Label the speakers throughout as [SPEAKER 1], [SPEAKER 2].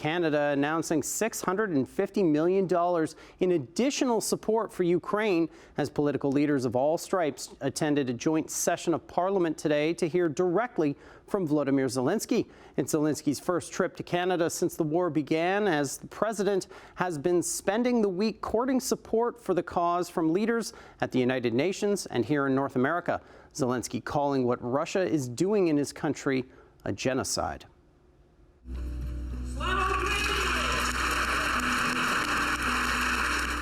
[SPEAKER 1] Canada announcing $650 million in additional support for Ukraine as political leaders of all stripes attended a joint session of Parliament today to hear directly from Volodymyr Zelenskyy. It's Zelensky's first trip to Canada since the war began, as the president has been spending the week courting support for the cause from leaders at the United Nations and here in North America. Zelenskyy calling what Russia is doing in his country a genocide.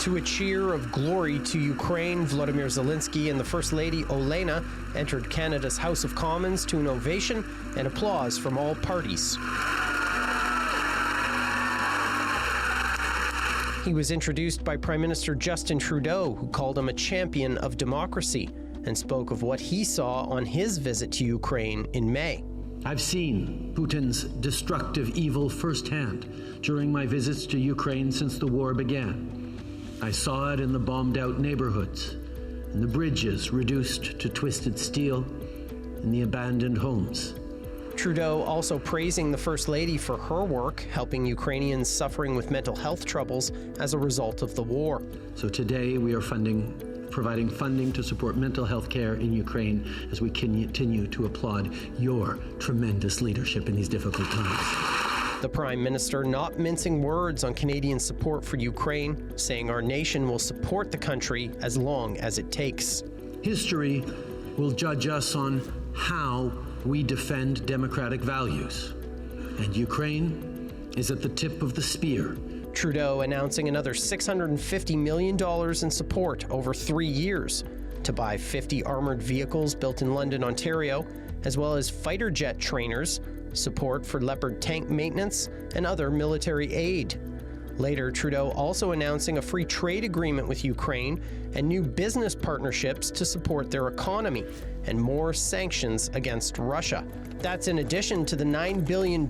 [SPEAKER 1] To a cheer of glory to Ukraine, Volodymyr Zelenskyy and the First Lady Olena entered Canada's House of Commons to an ovation and applause from all parties. He was introduced by Prime Minister Justin Trudeau, who called him a champion of democracy, and spoke of what he saw on his visit to Ukraine in May.
[SPEAKER 2] I've seen Putin's destructive evil firsthand during my visits to Ukraine since the war began. I saw it in the bombed-out neighborhoods, in the bridges reduced to twisted steel, in the abandoned homes.
[SPEAKER 1] Trudeau also praising the First Lady for her work helping Ukrainians suffering with mental health troubles as a result of the war.
[SPEAKER 2] So today we are providing funding to support mental health care in Ukraine as we continue to applaud your tremendous leadership in these difficult times.
[SPEAKER 1] The Prime Minister not mincing words on Canadian support for Ukraine, saying our nation will support the country as long as it takes.
[SPEAKER 2] History will judge us on how we defend democratic values, and Ukraine is at the tip of the spear.
[SPEAKER 1] Trudeau announcing another $650 million in support over 3 years to buy 50 armored vehicles built in London, Ontario, as well as fighter jet trainers, support for Leopard tank maintenance, and other military aid. Later, Trudeau also announcing a free trade agreement with Ukraine and new business partnerships to support their economy and more sanctions against Russia. That's in addition to the $9 billion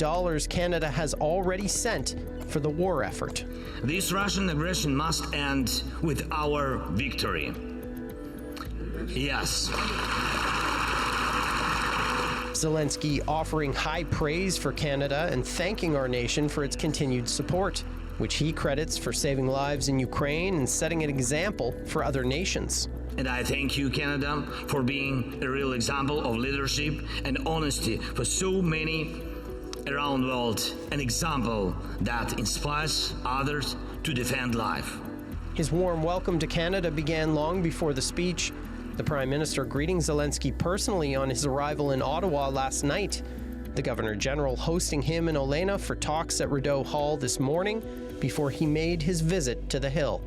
[SPEAKER 1] Canada has already sent for the war effort.
[SPEAKER 3] This Russian aggression must end with our victory. Yes.
[SPEAKER 1] Zelenskyy offering high praise for Canada and thanking our nation for its continued support, which he credits for saving lives in Ukraine and setting an example for other nations.
[SPEAKER 3] And I thank you, Canada, for being a real example of leadership and honesty for so many around the world, an example that inspires others to defend life.
[SPEAKER 1] His warm welcome to Canada began long before the speech. The Prime Minister greeting Zelenskyy personally on his arrival in Ottawa last night. The Governor-General hosting him and Olena for talks at Rideau Hall this morning before he made his visit to the Hill.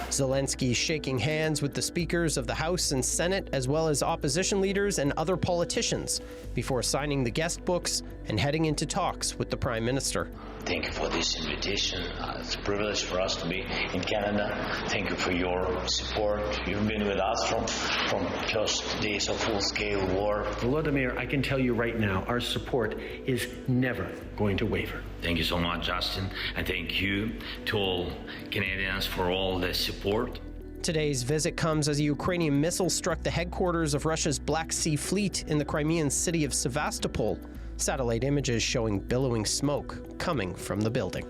[SPEAKER 1] Zelenskyy shaking hands with the speakers of the House and Senate, as well as opposition leaders and other politicians, before signing the guest books and heading into talks with the Prime Minister.
[SPEAKER 4] Thank you for this invitation. It's a privilege for us to be in Canada. Thank you for your support. You've been with us from first days of full-scale war.
[SPEAKER 2] Volodymyr, I can tell you right now, our support is never going to waver.
[SPEAKER 4] Thank you so much, Justin, and thank you to all Canadians for all the support.
[SPEAKER 1] Today's visit comes as a Ukrainian missile struck the headquarters of Russia's Black Sea Fleet in the Crimean city of Sevastopol. Satellite images showing billowing smoke coming from the building.